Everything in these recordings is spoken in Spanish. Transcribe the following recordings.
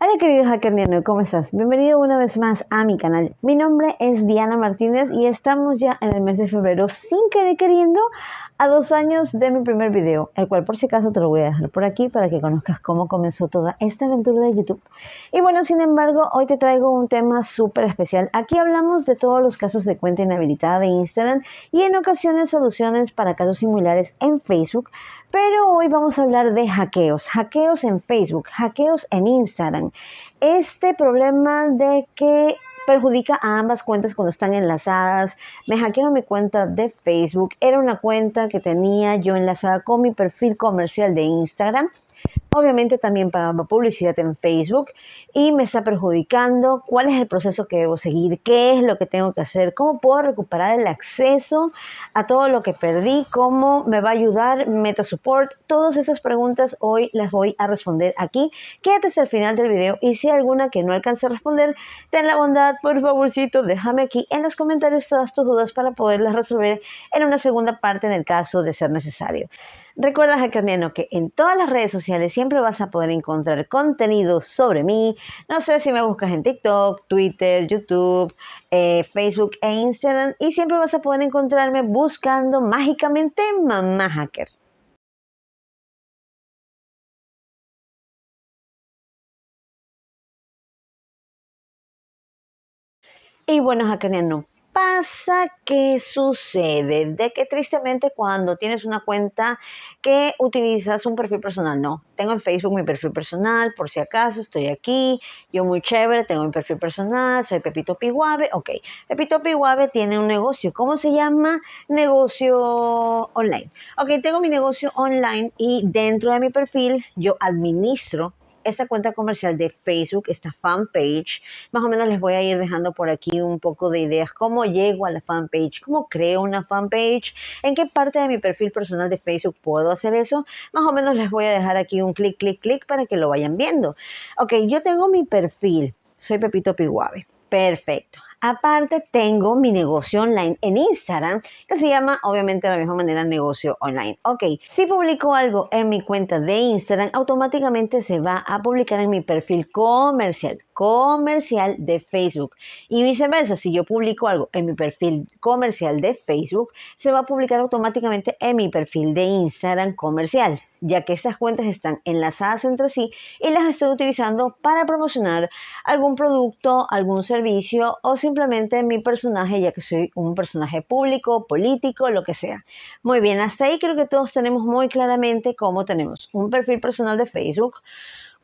Hola querido hackerniano, ¿cómo estás? Bienvenido una vez más a mi canal. Mi nombre es Diana Martínez y estamos ya en el mes de febrero, sin querer queriendo, a 2 años de mi primer video, el cual por si acaso te lo voy a dejar por aquí para que conozcas cómo comenzó toda esta aventura de YouTube. Y bueno, sin embargo, hoy te traigo un tema súper especial. Aquí hablamos de todos los casos de cuenta inhabilitada de Instagram y en ocasiones soluciones para casos similares en Facebook. Pero hoy vamos a hablar de hackeos en Facebook, hackeos en Instagram. Este problema de que perjudica a ambas cuentas cuando están enlazadas. Me hackearon mi cuenta de Facebook, era una cuenta que tenía yo enlazada con mi perfil comercial de Instagram. Obviamente también pagaba publicidad en Facebook y me está perjudicando. ¿Cuál es el proceso que debo seguir? ¿Qué es lo que tengo que hacer? ¿Cómo puedo recuperar el acceso a todo lo que perdí? ¿Cómo me va a ayudar MetaSupport? Todas esas preguntas hoy las voy a responder aquí. Quédate hasta el final del video y si hay alguna que no alcance a responder, ten la bondad, por favorcito, déjame aquí en los comentarios todas tus dudas para poderlas resolver en una segunda parte en el caso de ser necesario. Recuerda, hackerniano, que en todas las redes sociales siempre vas a poder encontrar contenido sobre mí. No sé si me buscas en TikTok, Twitter, YouTube, Facebook e Instagram. Y siempre vas a poder encontrarme buscando mágicamente Mamá Hacker. Y bueno, hackerniano, pasa que sucede de que tristemente cuando tienes una cuenta que utilizas un perfil personal, no, tengo en Facebook mi perfil personal, por si acaso estoy aquí, yo muy chévere, tengo mi perfil personal, soy Pepito Piguave, ok, Pepito Piguave tiene un negocio, ¿cómo se llama? Negocio online. Ok, tengo mi negocio online y dentro de mi perfil yo administro esta cuenta comercial de Facebook, esta fanpage. Más o menos les voy a ir dejando por aquí un poco de ideas, cómo llego a la fanpage, cómo creo una fanpage, en qué parte de mi perfil personal de Facebook puedo hacer eso. Más o menos les voy a dejar aquí un clic, clic, clic para que lo vayan viendo. Ok, yo tengo mi perfil, soy Pepito Piguave. Perfecto. Aparte tengo mi negocio online en Instagram que se llama obviamente de la misma manera negocio online. Ok, si publico algo en mi cuenta de Instagram automáticamente se va a publicar en mi perfil comercial de Facebook y viceversa. Si yo publico algo en mi perfil comercial de Facebook se va a publicar automáticamente en mi perfil de Instagram comercial, ya que estas cuentas están enlazadas entre sí y las estoy utilizando para promocionar algún producto, algún servicio o simplemente mi personaje, ya que soy un personaje público, político, lo que sea. Muy bien, hasta ahí creo que todos tenemos muy claramente cómo tenemos un perfil personal de Facebook,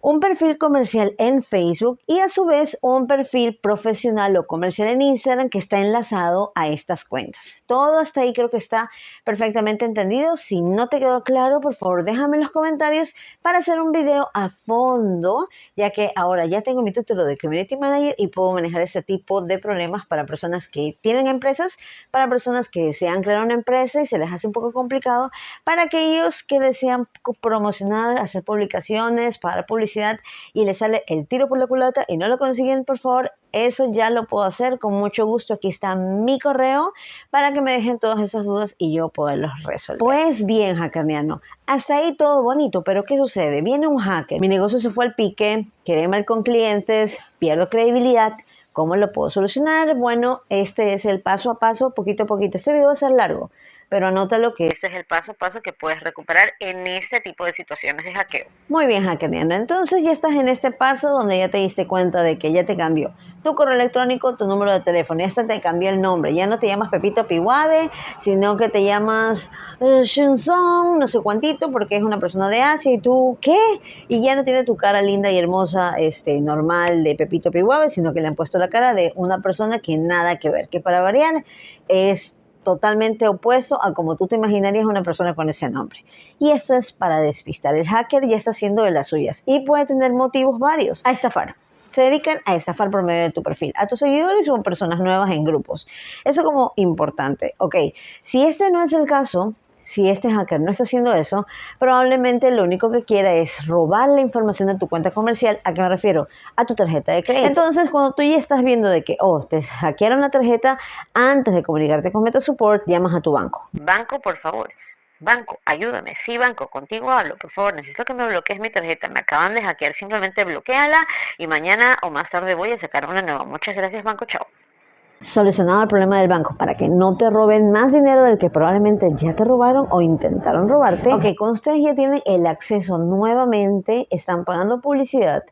un perfil comercial en Facebook y a su vez un perfil profesional o comercial en Instagram que está enlazado a estas cuentas. Todo hasta ahí creo que está perfectamente entendido. Si no te quedó claro, por favor déjame en los comentarios para hacer un video a fondo, ya que ahora ya tengo mi título de Community Manager y puedo manejar este tipo de problemas para personas que tienen empresas, para personas que desean crear una empresa y se les hace un poco complicado, para aquellos que desean promocionar, hacer publicaciones, para publicidad y les sale el tiro por la culata y no lo consiguen, por favor, eso ya lo puedo hacer con mucho gusto. Aquí está mi correo para que me dejen todas esas dudas y yo poderlos resolver. Pues bien, hackerniano, hasta ahí todo bonito, pero ¿qué sucede? Viene un hacker, mi negocio se fue al pique, quedé mal con clientes, pierdo credibilidad. ¿Cómo lo puedo solucionar? Bueno, este es el paso a paso, poquito a poquito. Este video va a ser largo, pero anótalo que este es el paso a paso que puedes recuperar en este tipo de situaciones de hackeo. Muy bien, hackerniano. Entonces ya estás en este paso donde ya te diste cuenta de que ya te cambió tu correo electrónico, tu número de teléfono. Ya hasta te cambió el nombre. Ya no te llamas Pepito Piguave, sino que te llamas Shinzong, no sé cuántito, porque es una persona de Asia. ¿Y tú qué? Y ya no tiene tu cara linda y hermosa, normal de Pepito Piguave, sino que le han puesto la cara de una persona que nada que ver. Que para variar es totalmente opuesto a como tú te imaginarías una persona con ese nombre. Y esto es para despistar. El hacker ya está haciendo de las suyas y puede tener motivos varios a estafar. Se dedican a estafar por medio de tu perfil, a tus seguidores o a personas nuevas en grupos. Eso como importante. Ok, si este no es el caso, si este hacker no está haciendo eso, probablemente lo único que quiera es robar la información de tu cuenta comercial. ¿A qué me refiero? A tu tarjeta de crédito. Entonces, cuando tú ya estás viendo de que, te hackearon la tarjeta, antes de comunicarte con MetaSupport, llamas a tu banco. Banco, por favor, Banco, ayúdame. Sí, banco, contigo hablo. Por favor, necesito que me bloquees mi tarjeta. Me acaban de hackear. Simplemente bloquéala y mañana o más tarde voy a sacar una nueva. Muchas gracias, banco. Chao. Solucionado el problema del banco para que no te roben más dinero del que probablemente ya te robaron o intentaron robarte. Ok, cuando ustedes ya tienen el acceso nuevamente, están pagando publicidad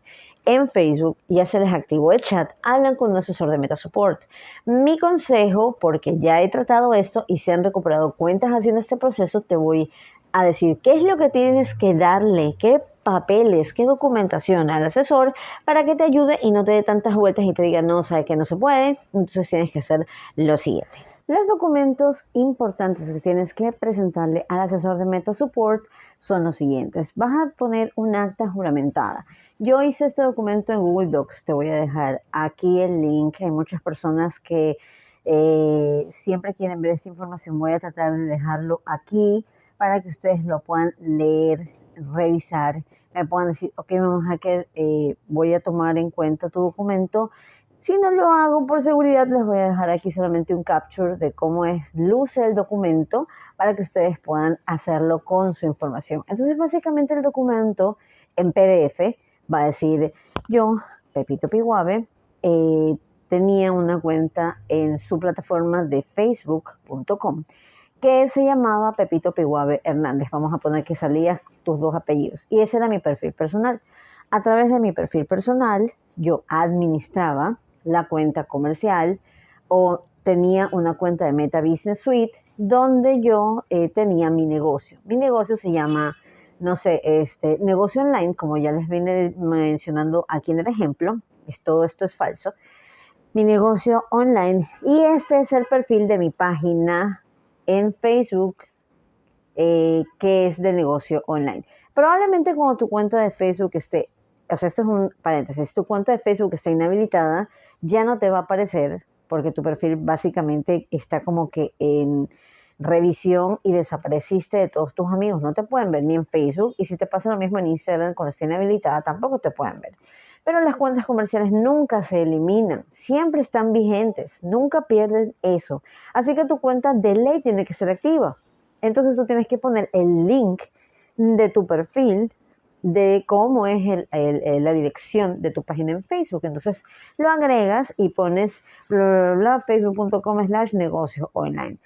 en Facebook, ya se les activó el chat, hablan con un asesor de MetaSupport. Mi consejo, porque ya he tratado esto y se han recuperado cuentas haciendo este proceso, te voy a decir qué es lo que tienes que darle, qué papeles, qué documentación al asesor para que te ayude y no te dé tantas vueltas y te diga, no, sabe que no se puede, entonces tienes que hacer lo siguiente. Los documentos importantes que tienes que presentarle al asesor de MetaSupport son los siguientes. Vas a poner un acta juramentada. Yo hice este documento en Google Docs. Te voy a dejar aquí el link. Hay muchas personas que siempre quieren ver esta información. Voy a tratar de dejarlo aquí para que ustedes lo puedan leer, revisar. Me puedan decir, ok, vamos a que voy a tomar en cuenta tu documento. Si no lo hago por seguridad, les voy a dejar aquí solamente un capture de cómo luce el documento para que ustedes puedan hacerlo con su información. Entonces, básicamente el documento en PDF va a decir, yo, Pepito Piguave, tenía una cuenta en su plataforma de facebook.com que se llamaba Pepito Piguave Hernández. Vamos a poner que salías tus dos apellidos. Y ese era mi perfil personal. A través de mi perfil personal, yo administraba la cuenta comercial o tenía una cuenta de Meta Business Suite donde yo tenía mi negocio. Mi negocio se llama, no sé, negocio online, como ya les vine mencionando aquí en el ejemplo. Todo esto es falso. Mi negocio online. Y este es el perfil de mi página en Facebook, que es de negocio online. Probablemente cuando tu cuenta de Facebook esté, o sea, esto es un paréntesis, tu cuenta de Facebook está inhabilitada, ya no te va a aparecer porque tu perfil básicamente está como que en revisión y desapareciste de todos tus amigos. No te pueden ver ni en Facebook, y si te pasa lo mismo en Instagram cuando está inhabilitada, tampoco te pueden ver. Pero las cuentas comerciales nunca se eliminan, siempre están vigentes, nunca pierden eso. Así que tu cuenta de ley tiene que ser activa. Entonces tú tienes que poner el link de tu perfil de cómo es la dirección de tu página en Facebook. Entonces lo agregas y pones facebook.com/negocio online.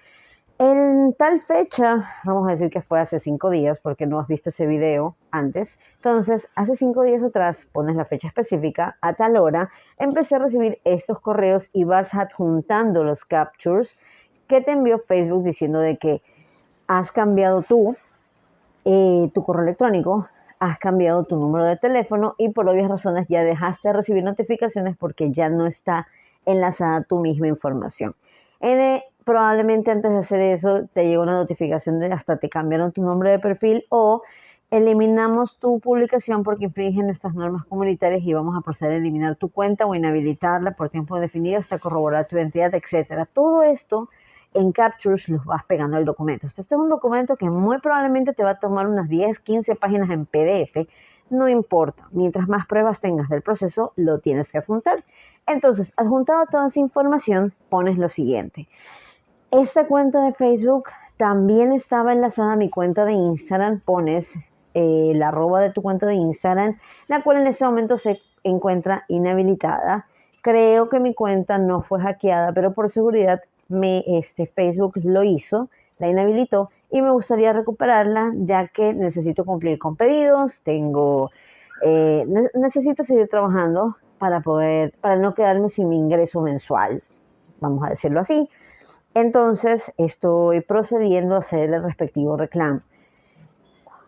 En tal fecha, vamos a decir que fue hace 5 días, porque no has visto ese video antes. Entonces, hace 5 días atrás, pones la fecha específica, a tal hora, empecé a recibir estos correos y vas adjuntando los captures que te envió Facebook diciendo de que has cambiado tu correo electrónico, has cambiado tu número de teléfono y por obvias razones ya dejaste de recibir notificaciones porque ya no está enlazada tu misma información. Probablemente antes de hacer eso te llegó una notificación de hasta te cambiaron tu nombre de perfil o eliminamos tu publicación porque infringe nuestras normas comunitarias y vamos a proceder a eliminar tu cuenta o inhabilitarla por tiempo definido hasta corroborar tu identidad, etcétera. Todo esto en captures los vas pegando al documento. Este es un documento que muy probablemente te va a tomar unas 10, 15 páginas en PDF. No importa, mientras más pruebas tengas del proceso, lo tienes que adjuntar. Entonces, adjuntado toda esa información, pones lo siguiente. Esta cuenta de Facebook también estaba enlazada a mi cuenta de Instagram. Pones la arroba de tu cuenta de Instagram, la cual en este momento se encuentra inhabilitada. Creo que mi cuenta no fue hackeada, pero por seguridad Facebook lo hizo, la inhabilitó y me gustaría recuperarla ya que necesito cumplir con pedidos, necesito seguir trabajando para no quedarme sin mi ingreso mensual, vamos a decirlo así. Entonces estoy procediendo a hacer el respectivo reclamo.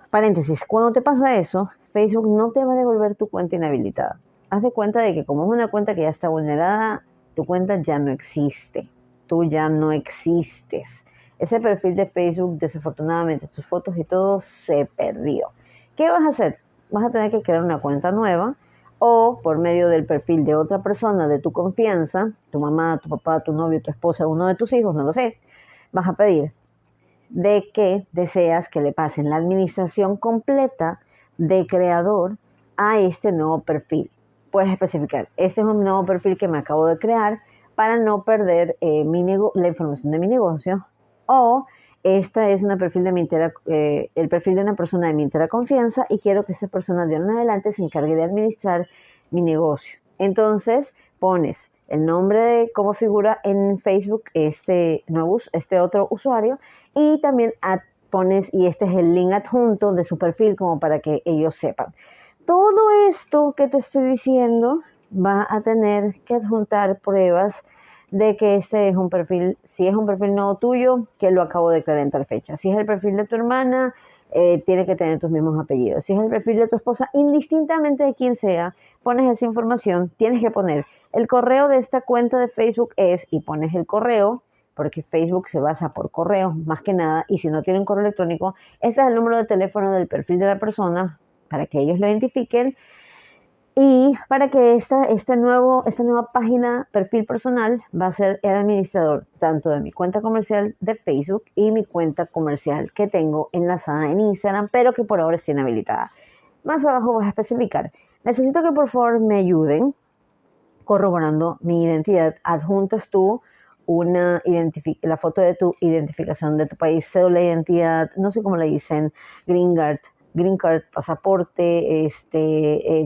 Paréntesis, cuando te pasa eso, Facebook no te va a devolver tu cuenta inhabilitada. Haz de cuenta de que como es una cuenta que ya está vulnerada, tu cuenta ya no existe. Tú ya no existes. Ese perfil de Facebook, desafortunadamente, tus fotos y todo se perdió. ¿Qué vas a hacer? Vas a tener que crear una cuenta nueva o por medio del perfil de otra persona de tu confianza, tu mamá, tu papá, tu novio, tu esposa, uno de tus hijos, no lo sé, vas a pedir de que deseas que le pasen la administración completa de creador a este nuevo perfil. Puedes especificar, este es un nuevo perfil que me acabo de crear para no perder la información de mi negocio, o esta es una perfil de el perfil de una persona de mi entera confianza y quiero que esa persona de ahora en adelante se encargue de administrar mi negocio. Entonces pones el nombre de cómo figura en Facebook este otro usuario y también pones, y este es el link adjunto de su perfil como para que ellos sepan. Todo esto que te estoy diciendo va a tener que adjuntar pruebas de que este es un perfil, si es un perfil no tuyo, que lo acabo de crear en tal fecha. Si es el perfil de tu hermana, tiene que tener tus mismos apellidos. Si es el perfil de tu esposa, indistintamente de quién sea, pones esa información, tienes que poner el correo de esta cuenta de Facebook y pones el correo, porque Facebook se basa por correo más que nada, y si no tienen correo electrónico, este es el número de teléfono del perfil de la persona para que ellos lo identifiquen. Y para que esta nueva página, perfil personal, va a ser el administrador tanto de mi cuenta comercial de Facebook y mi cuenta comercial que tengo enlazada en Instagram, pero que por ahora está inhabilitada. Más abajo vas a especificar: necesito que por favor me ayuden corroborando mi identidad. Adjuntas tú la foto de tu identificación de tu país, cédula de identidad, no sé cómo le dicen, green card, pasaporte,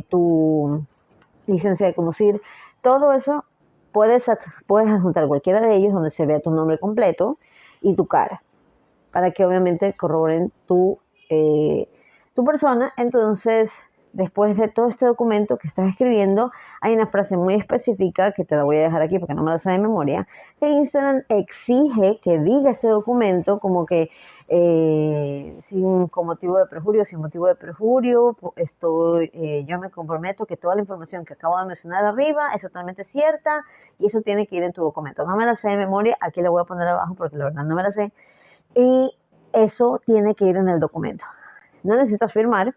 tu licencia de conducir, todo eso puedes adjuntar cualquiera de ellos donde se vea tu nombre completo y tu cara, para que obviamente corroboren tu persona. Entonces, después de todo este documento que estás escribiendo, hay una frase muy específica que te la voy a dejar aquí porque no me la sé de memoria, que Instagram exige que diga este documento como que sin motivo de perjurio, yo me comprometo que toda la información que acabo de mencionar arriba es totalmente cierta y eso tiene que ir en tu documento. No me la sé de memoria, aquí la voy a poner abajo porque la verdad no me la sé, y eso tiene que ir en el documento. No necesitas firmar,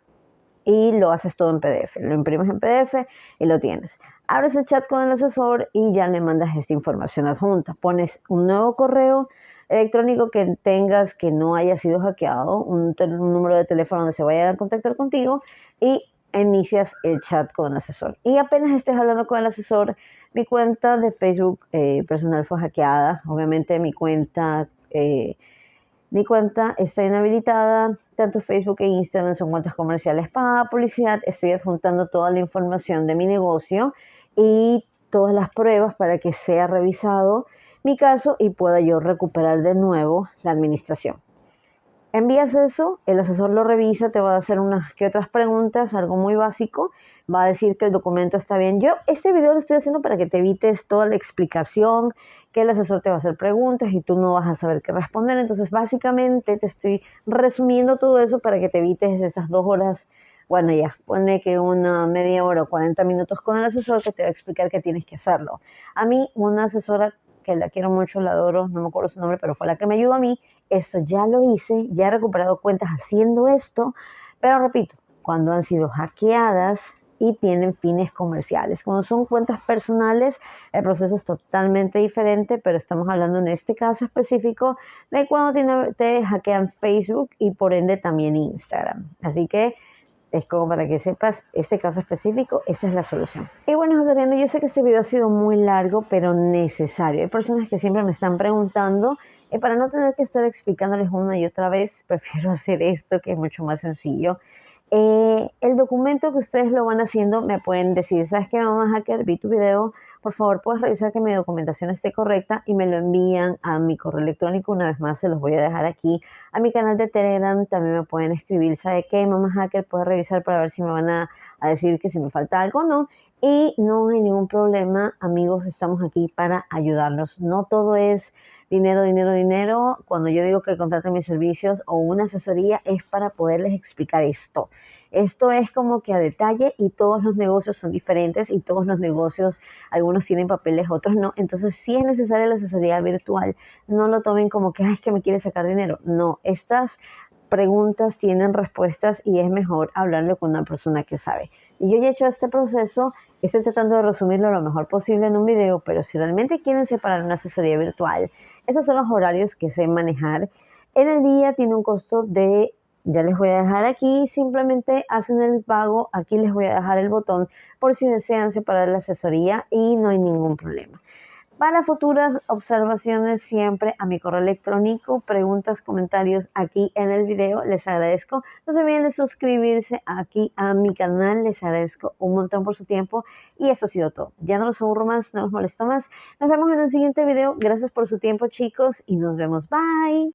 y lo haces todo en PDF, lo imprimes en PDF y lo tienes. Abres el chat con el asesor y ya le mandas esta información adjunta. Pones un nuevo correo electrónico que tengas que no haya sido hackeado, un número de teléfono donde se vaya a contactar contigo y inicias el chat con el asesor. Y apenas estés hablando con el asesor, mi cuenta de Facebook personal fue hackeada. Obviamente mi cuenta está inhabilitada, tanto Facebook e Instagram son cuentas comerciales para publicidad. Estoy adjuntando toda la información de mi negocio y todas las pruebas para que sea revisado mi caso y pueda yo recuperar de nuevo la administración. Envías eso, el asesor lo revisa, te va a hacer unas que otras preguntas, algo muy básico, va a decir que el documento está bien. Yo este video lo estoy haciendo para que te evites toda la explicación, que el asesor te va a hacer preguntas y tú no vas a saber qué responder. Entonces, básicamente te estoy resumiendo todo eso para que te evites esas 2 horas, bueno, ya, pone que una media hora o 40 minutos con el asesor que te va a explicar que tienes que hacerlo. A mí, una asesora que la quiero mucho, la adoro, no me acuerdo su nombre, pero fue la que me ayudó a mí. Esto ya lo hice, ya he recuperado cuentas haciendo esto, pero repito, cuando han sido hackeadas y tienen fines comerciales. Cuando son cuentas personales, el proceso es totalmente diferente, pero estamos hablando en este caso específico de cuando te hackean Facebook y por ende también Instagram. Así que es como para que sepas este caso específico, esta es la solución. Y bueno, Adriana, yo sé que este video ha sido muy largo, pero necesario. Hay personas que siempre me están preguntando, y para no tener que estar explicándoles una y otra vez, prefiero hacer esto, que es mucho más sencillo. El documento que ustedes lo van haciendo, me pueden decir: ¿sabes qué, mamá hacker? Vi tu video, por favor, puedes revisar que mi documentación esté correcta, y me lo envían a mi correo electrónico. Una vez más, se los voy a dejar aquí. A mi canal de Telegram también me pueden escribir: ¿sabe qué, mamá hacker? Puedes revisar para ver si me van a decir que si me falta algo o no. Y no hay ningún problema, amigos, estamos aquí para ayudarlos. No todo es dinero, dinero, dinero. Cuando yo digo que contraten mis servicios o una asesoría, es para poderles explicar esto. Esto es como que a detalle, y todos los negocios son diferentes y todos los negocios, algunos tienen papeles, otros no. Entonces, si es necesaria la asesoría virtual, no lo tomen como que es que me quiere sacar dinero. No, estas preguntas tienen respuestas y es mejor hablarlo con una persona que sabe. Y yo ya he hecho este proceso, estoy tratando de resumirlo lo mejor posible en un video, pero si realmente quieren separar una asesoría virtual, esos son los horarios que sé manejar. En el día tiene un costo ya les voy a dejar aquí, simplemente hacen el pago, aquí les voy a dejar el botón por si desean separar la asesoría y no hay ningún problema. Para futuras observaciones siempre a mi correo electrónico, preguntas, comentarios aquí en el video, les agradezco. No se olviden de suscribirse aquí a mi canal, les agradezco un montón por su tiempo y eso ha sido todo. Ya no los aburro más, no los molesto más. Nos vemos en un siguiente video. Gracias por su tiempo, chicos, y nos vemos. Bye.